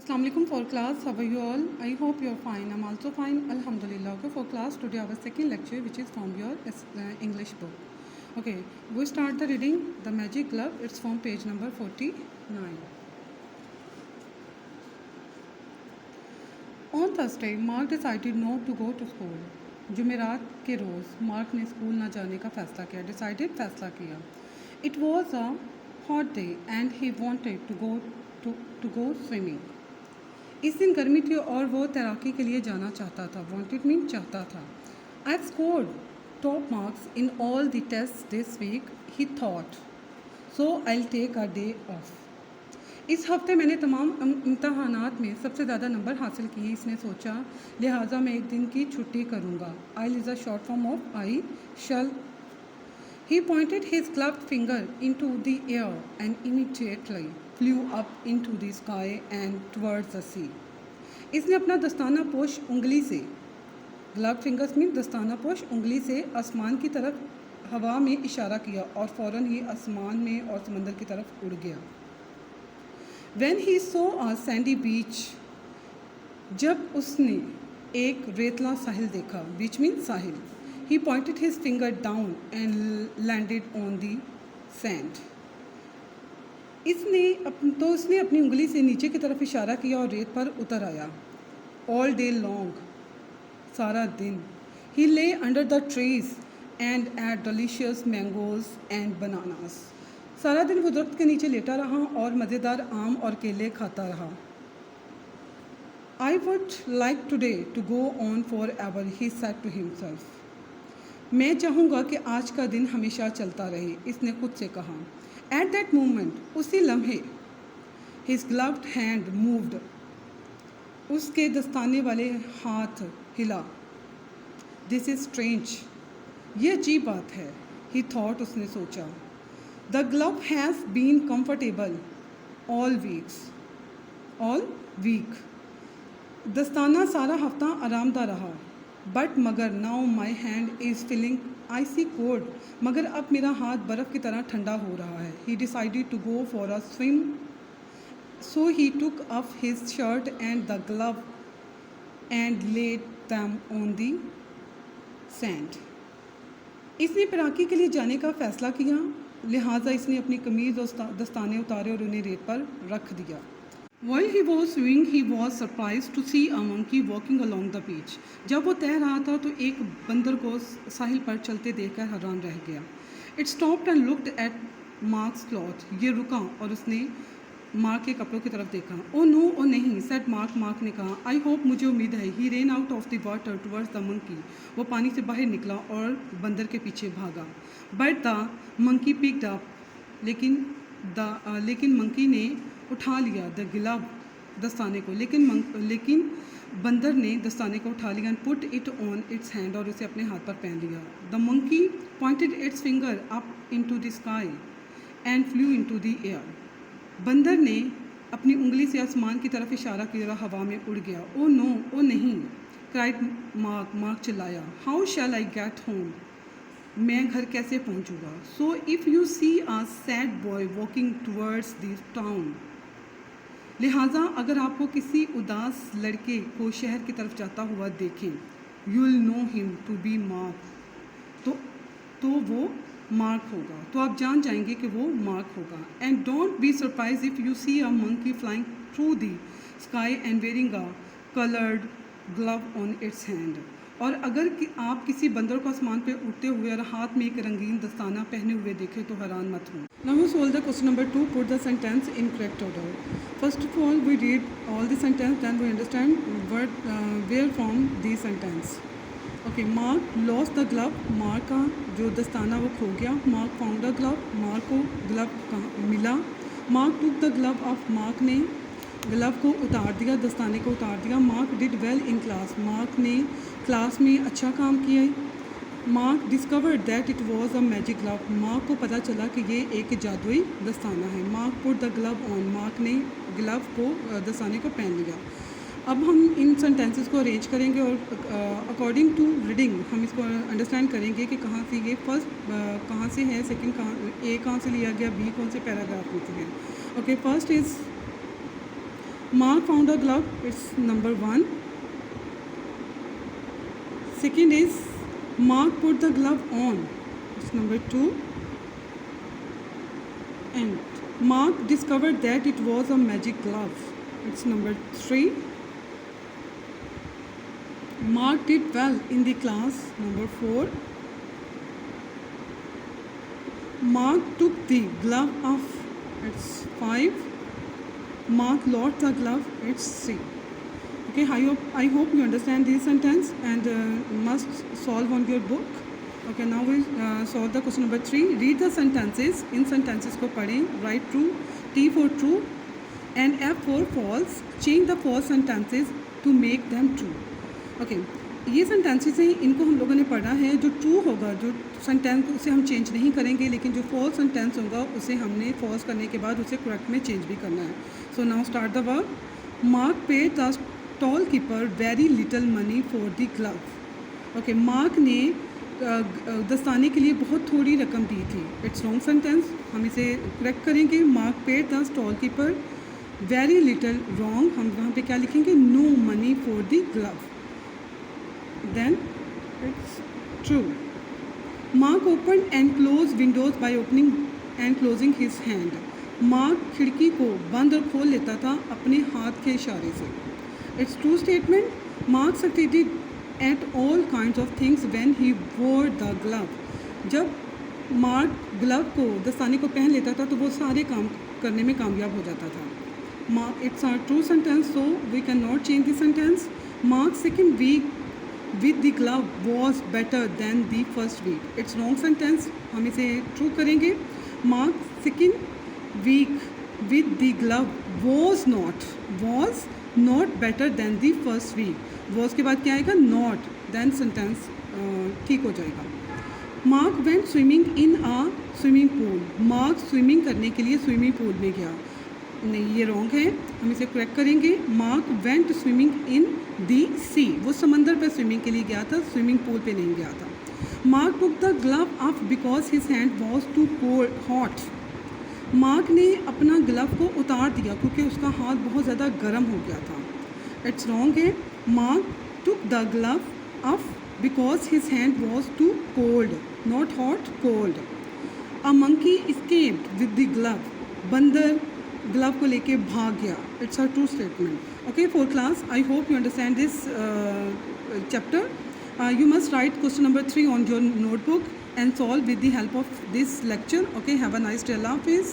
Assalamu alaikum for class. How are you all? I hope you are fine. I'm also fine. Alhamdulillah. Okay, for class today our second lecture, which is from your English book. Okay, we start the reading. The Magic Glove. It's from page number 49. On Thursday, Mark decided not to go to school. जुमेरात के रोज़ mark ने school न जाने का फ़ैसला किया. Decided फ़ैसला किया. It was a hot day and he wanted to go swimming. इस दिन गर्मी थी और वो तैराकी के लिए जाना चाहता था. Wanted मीन चाहता था. I've scored top marks in all the tests this week, he thought. So I'll take a day off. इस हफ्ते मैंने तमाम इम्तहानात में सबसे ज़्यादा नंबर हासिल किए, इसने सोचा, लिहाजा मैं एक दिन की छुट्टी करूँगा. I'll is a short form of I shall. He pointed his gloved finger into the air and immediately flew up into the sky and towards the sea. इसने अपना दस्ताना पोश उंगली से, ग्लव फिंगर्स मीन दस्ताना पोश उंगली से आसमान की तरफ हवा में इशारा किया और फ़ौरन ही आसमान में और समंदर की तरफ उड़ गया. When he saw a sandy beach, जब उसने एक रेतला साहिल देखा, बीच मीन साहिल, he pointed his finger down and landed on the sand. उसने अपनी उंगली से नीचे की तरफ इशारा किया और रेत पर उतर आया. All day long, सारा दिन. He lay under the trees and ate delicious mangoes and bananas. सारा दिन वो दरख्त के नीचे लेटा रहा और मज़ेदार आम और केले खाता रहा. I would like today to go on forever, he said to himself. मैं चाहूँगा कि आज का दिन हमेशा चलता रहे, इसने खुद से कहा. At that moment, उसी लम्हे, his gloved hand moved. उसके दस्ताने वाले हाथ हिला. This is strange. ये अजीब बात है. He thought, उसने सोचा. The glove has been comfortable all week. दस्ताना सारा हफ्ता आरामदा रहा. But मगर now my hand is feeling icy cold. मगर अब मेरा हाथ बर्फ़ की तरह ठंडा हो रहा है. He decided to go for a swim. So he took off his shirt and the glove and laid them on the sand. इसने तैराकी के लिए जाने का फ़ैसला किया, लिहाजा इसने अपनी कमीज़ और दस्ताने उतारे और उन्हें रेत पर रख दिया. While he was swimming, he was surprised to see a monkey walking along the beach. जब वो तैर रहा था तो एक बंदर को साहिल पर चलते देखकर हैरान रह गया. It stopped and looked at Mark's cloth. ये रुका और उसने मार्क के कपड़ों की तरफ देखा. Oh no, oh नहीं, said Mark. मार्क ने कहा. I hope, मुझे उम्मीद है. He ran out of the water towards the monkey. वो पानी से बाहर निकला और बंदर के पीछे भागा. But the monkey picked up. लेकिन मंकी ने उठा लिया द गिलव दस्ताने को. लेकिन बंदर ने दस्ताने को उठा लिया. Put it on its hand, और उसे अपने हाथ पर पहन लिया. The monkey pointed it's finger up into the sky and flu into the air. बंदर ने अपनी उंगली से आसमान की तरफ इशारा किया और हवा में उड़ गया. ओ नो, ओ नहीं, क्राइड मार्क चिल्लाया. How shall I get home, मैं घर कैसे पहुंचूंगा. So if you see a sad boy walking towards the town, लिहाजा अगर आपको किसी उदास लड़के को शहर की तरफ जाता हुआ देखें, you will know him to be Mark, तो वो मार्क होगा, तो आप जान जाएंगे कि वो मार्क होगा. And don't be surprise if you see a monkey flying through the sky and wearing a coloured glove on its hand. और अगर आप किसी बंदर को आसमान पे उड़ते हुए और हाथ में एक रंगीन दस्ताना पहने हुए देखें तो हैरान मत हो. Now we solve the question number 2. Put the sentence in correct order. First of all, we read all the sentence, then we understand where from the sentence. Okay, Mark lost the glove. Mark का जो दस्ताना वो खो गया. Mark found the glove. Mark को glove मिला. Mark took the glove off. Mark ने glove को उतार दिया, दस्ताने को उतार दिया. Mark did well in class. Mark ने क्लास में अच्छा काम किया. Mark discovered that it was a magic glove. Mark को पता चला कि ये एक जादुई दस्ताना है. Mark put the glove on. Mark ने ग्लव को दस्ताने को पहन लिया. अब हम इन सेंटेंसेस को अरेंज करेंगे और अकॉर्डिंग टू रीडिंग हम इसको अंडरस्टैंड करेंगे कि कहाँ से ये फर्स्ट कहाँ से है, सेकंड कहाँ से लिया गया, बी कौन से पैराग्राफ में से है. Okay, first is Mark found a glove, it's number 1. Second is Mark put the glove on, it's number 2. And Mark discovered that it was a magic glove, it's number 3. Mark did well in the class, number 4. Mark took the glove off, it's 5. Mark lost the glove, it's 6. Okay, I hope you understand this sentence and must solve on your book. Okay, now we solve the question number 3. Read the sentences. In sentences को पढ़ें. Write true, T for true and F for false. Change the false sentences to make them true. Okay, ये sentences हैं, इनको हम लोगों ने पढ़ा है. जो true होगा, जो sentence उसे हम change नहीं करेंगे, लेकिन जो false sentence होगा उसे हमने false करने के बाद उसे correct में change भी करना है. So now start the verb. Mark paid the stallkeeper very little money for the glove. Okay, Mark ने दस्ताने के लिए बहुत थोड़ी रकम दी थी. इट्स रॉन्ग सेंटेंस, हम इसे करेक्ट करेंगे. Mark paid the stall keeper very little, wrong. हम वहाँ पे क्या लिखेंगे? No money for the glove. Then it's true. Mark open and close windows by opening and closing his hand. Mark खिड़की को बंद और खोल लेता था अपने हाथ के इशारे से. It's true statement. Mark succeeded at all kinds of things when he wore the glove. जब मार्क ग्लव को, दस्ताने को पहन लेता था तो वो सारे काम करने में कामयाब हो जाता था. It's a true sentence, so we cannot change the sentence. Mark's second week with the glove was better than the first week. It's wrong sentence, हम इसे true करेंगे. Mark's second week with the glove was not better than the first week. was के बाद क्या आएगा? not. then sentence ठीक हो जाएगा. Mark went swimming in a swimming pool. Mark swimming करने के लिए swimming pool में गया. नहीं, ये wrong है, हम इसे correct करेंगे. Mark went swimming in the sea. वो समंदर पर swimming के लिए गया था, swimming pool पे नहीं गया था. Mark took the glove off because his hand was too hot. Mark ने अपना ग्लव को उतार दिया क्योंकि उसका हाथ बहुत ज़्यादा गर्म हो गया था. इट्स रॉन्ग है. Mark took the glove off because his hand was too cold, not hot, cold. A monkey escaped with the glove. बंदर ग्लव को लेके भाग गया. It's a true statement. Okay, for class, I hope you understand this chapter. You must write question number 3 on your notebook and solve with the help of this lecture. Okay, have a nice day. Allah Hafiz.